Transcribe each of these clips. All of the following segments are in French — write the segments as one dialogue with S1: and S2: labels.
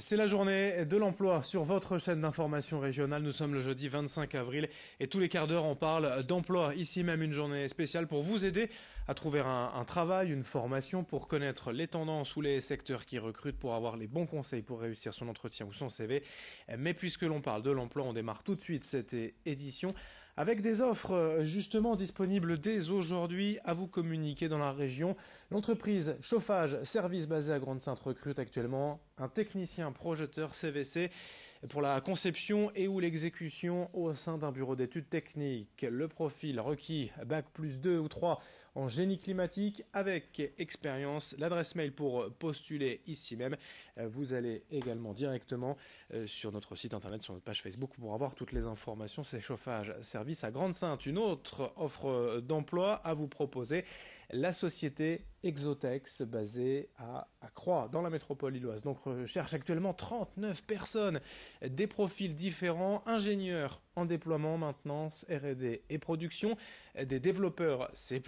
S1: C'est la journée de l'emploi sur votre chaîne d'information régionale. Nous sommes le jeudi 25 avril et tous les quarts d'heure on parle d'emploi. Ici même une journée spéciale pour vous aider à trouver un travail, une formation, pour connaître les tendances ou les secteurs qui recrutent, pour avoir les bons conseils pour réussir son entretien ou son CV. Mais puisque l'on parle de l'emploi, on démarre tout de suite cette édition avec des offres justement disponibles dès aujourd'hui à vous communiquer dans la région. L'entreprise Chauffage Service basée à Grande-Synthe recrute actuellement un technicien projeteur CVC pour la conception et ou l'exécution au sein d'un bureau d'études techniques. Le profil requis, bac+2 ou 3 en génie climatique avec expérience. L'adresse mail pour postuler ici même. Vous allez également directement sur notre site internet, sur notre page Facebook pour avoir toutes les informations. C'est Chauffage Service à Grande-Synthe. Une autre offre d'emploi à vous proposer, la société Exotex basée à Croix dans la métropole lilloise. Donc recherche actuellement 39 personnes, des profils différents, ingénieurs en déploiement, maintenance, R&D et production, des développeurs C++,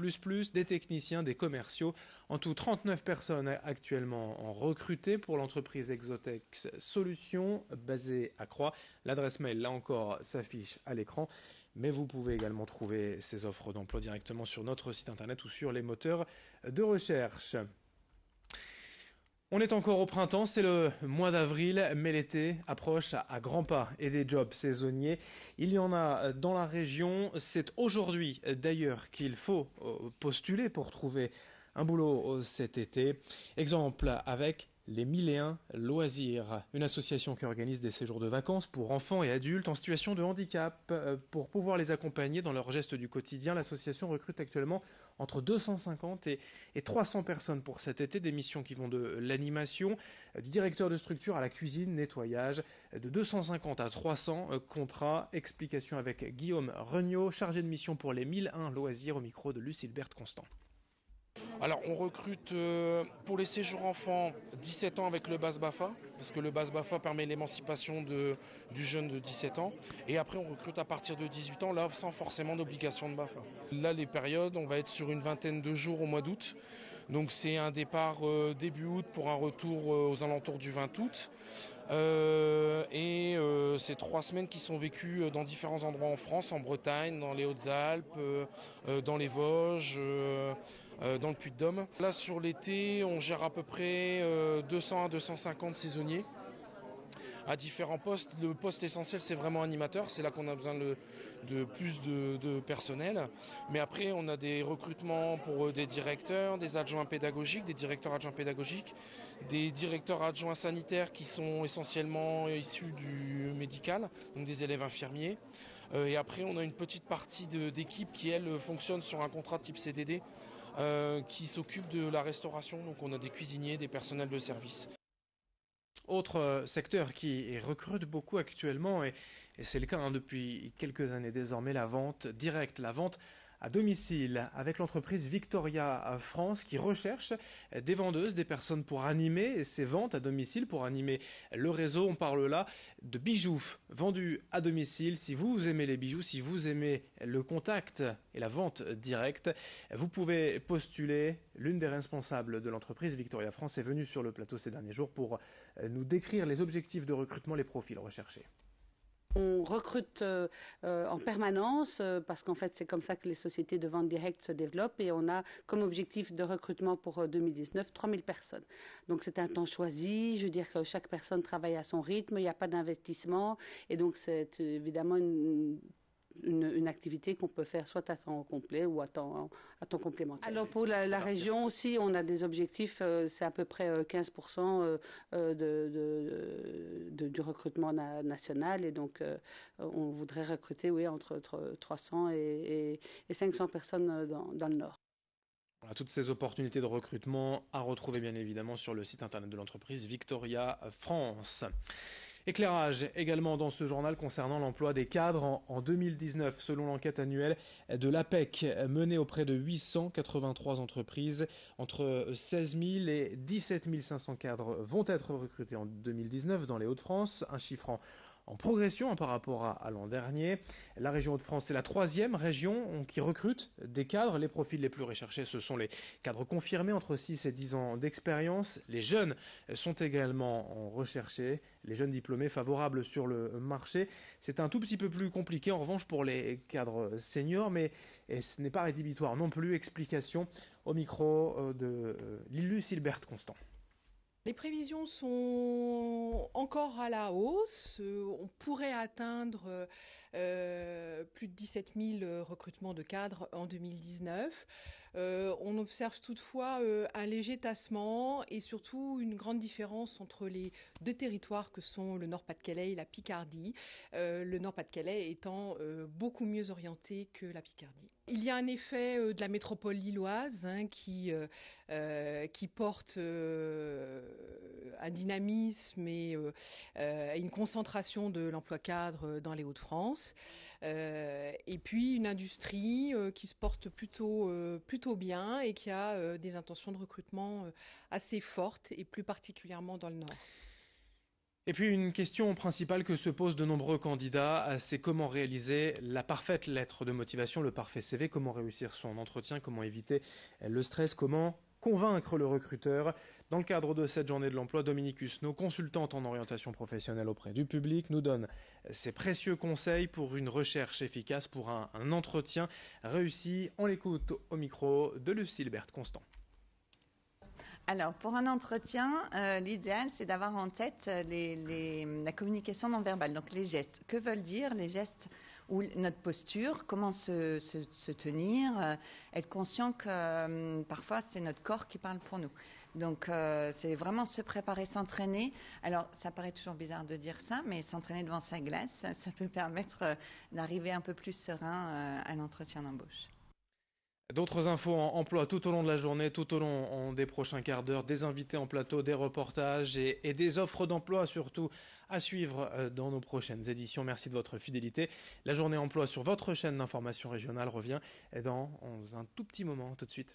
S1: des techniciens, des commerciaux. En tout 39 personnes actuellement en recrutées pour l'entreprise Exotex Solutions basée à Croix. L'adresse mail là encore s'affiche à l'écran. Mais vous pouvez également trouver ces offres d'emploi directement sur notre site internet ou sur les moteurs de recherche. On est encore au printemps, c'est le mois d'avril, mais l'été approche à grands pas et des jobs saisonniers. Il y en a dans la région. C'est aujourd'hui d'ailleurs qu'il faut postuler pour trouver un boulot cet été. Exemple avec les 1001 Loisirs, une association qui organise des séjours de vacances pour enfants et adultes en situation de handicap. Pour pouvoir les accompagner dans leurs gestes du quotidien, l'association recrute actuellement entre 250 et 300 personnes pour cet été, des missions qui vont de l'animation, du directeur de structure à la cuisine, nettoyage, de 250 à 300 contrats. Explication avec Guillaume Regnault, chargé de mission pour les 1001 Loisirs, au micro de Lucille-Berthe Constant.
S2: Alors on recrute pour les séjours enfants 17 ans avec le BAS-BAFA, parce que le BAS-BAFA permet l'émancipation du jeune de 17 ans. Et après on recrute à partir de 18 ans, là sans forcément d'obligation de BAFA. Là les périodes, on va être sur une vingtaine de jours au mois d'août. Donc c'est un départ début août pour un retour aux alentours du 20 août. C'est 3 semaines qui sont vécues dans différents endroits en France, en Bretagne, dans les Hautes-Alpes, dans les Vosges, dans le Puy-de-Dôme. Là sur l'été, on gère à peu près 200 à 250 saisonniers à différents postes. Le poste essentiel, c'est vraiment animateur, c'est là qu'on a besoin de plus de personnel. Mais après, on a des recrutements pour des directeurs, des adjoints pédagogiques, des directeurs adjoints pédagogiques, des directeurs adjoints sanitaires qui sont essentiellement issus du médical, donc des élèves infirmiers. Et après, on a une petite partie d'équipe qui, elle, fonctionne sur un contrat type CDD, qui s'occupe de la restauration. Donc on a des cuisiniers, des personnels de service.
S1: Autre secteur qui recrute beaucoup actuellement, et c'est le cas depuis quelques années désormais, la vente directe, la vente à domicile, avec l'entreprise Victoria France qui recherche des vendeuses, des personnes pour animer ces ventes à domicile, pour animer le réseau. On parle là de bijoux vendus à domicile. Si vous aimez les bijoux, si vous aimez le contact et la vente directe, vous pouvez postuler. L'une des responsables de l'entreprise Victoria France est venue sur le plateau ces derniers jours pour nous décrire les objectifs de recrutement, les profils recherchés.
S3: On recrute en permanence parce qu'en fait c'est comme ça que les sociétés de vente directe se développent, et on a comme objectif de recrutement pour 2019 3000 personnes. Donc c'est un temps choisi, je veux dire que chaque personne travaille à son rythme, il n'y a pas d'investissement, et donc c'est évidemment une activité qu'on peut faire soit à temps complet ou à temps complémentaire. Alors pour la région aussi, on a des objectifs, c'est à peu près 15% du recrutement national, et donc on voudrait recruter entre 300 et 500 personnes dans le Nord.
S1: Voilà, toutes ces opportunités de recrutement à retrouver bien évidemment sur le site internet de l'entreprise Victoria France. Éclairage également dans ce journal concernant l'emploi des cadres en 2019. Selon l'enquête annuelle de l'APEC menée auprès de 883 entreprises, entre 16 000 et 17 500 cadres vont être recrutés en 2019 dans les Hauts-de-France, un chiffre en progression par rapport à l'an dernier. La région Hauts-de-France est la 3e région qui recrute des cadres. Les profils les plus recherchés, ce sont les cadres confirmés entre 6 et 10 ans d'expérience. Les jeunes sont également recherchés, les jeunes diplômés favorables sur le marché. C'est un tout petit peu plus compliqué en revanche pour les cadres seniors, mais ce n'est pas rédhibitoire non plus. Explication au micro de Lillu Silbert-Constant.
S4: Les prévisions sont encore à la hausse. On pourrait atteindre plus de 17 000 recrutements de cadres en 2019. On observe toutefois un léger tassement et surtout une grande différence entre les deux territoires que sont le Nord-Pas-de-Calais et la Picardie. Le Nord-Pas-de-Calais étant beaucoup mieux orienté que la Picardie. Il y a un effet de la métropole lilloise qui porte un dynamisme et une concentration de l'emploi cadre dans les Hauts-de-France. Et puis une industrie qui se porte plutôt bien et qui a des intentions de recrutement assez fortes et plus particulièrement dans le Nord.
S1: Et puis une question principale que se posent de nombreux candidats, c'est comment réaliser la parfaite lettre de motivation, le parfait CV, comment réussir son entretien, comment éviter le stress, comment convaincre le recruteur. Dans le cadre de cette journée de l'emploi, Dominique Husneau, consultante en orientation professionnelle auprès du public, nous donne ses précieux conseils pour une recherche efficace, pour un entretien réussi. On l'écoute au micro de Lucie Hilbert-Constant.
S5: Alors, pour un entretien, l'idéal, c'est d'avoir en tête la communication non verbale, donc les gestes. Que veulent dire les gestes ou notre posture, comment se tenir, être conscient que parfois, c'est notre corps qui parle pour nous. Donc, c'est vraiment se préparer, s'entraîner. Alors, ça paraît toujours bizarre de dire ça, mais s'entraîner devant sa glace, ça peut permettre d'arriver un peu plus serein à l'entretien d'embauche.
S1: D'autres infos en emploi tout au long de la journée, tout au long des prochains quarts d'heure, des invités en plateau, des reportages et des offres d'emploi surtout à suivre dans nos prochaines éditions. Merci de votre fidélité. La journée emploi sur votre chaîne d'information régionale revient dans un tout petit moment. Tout de suite.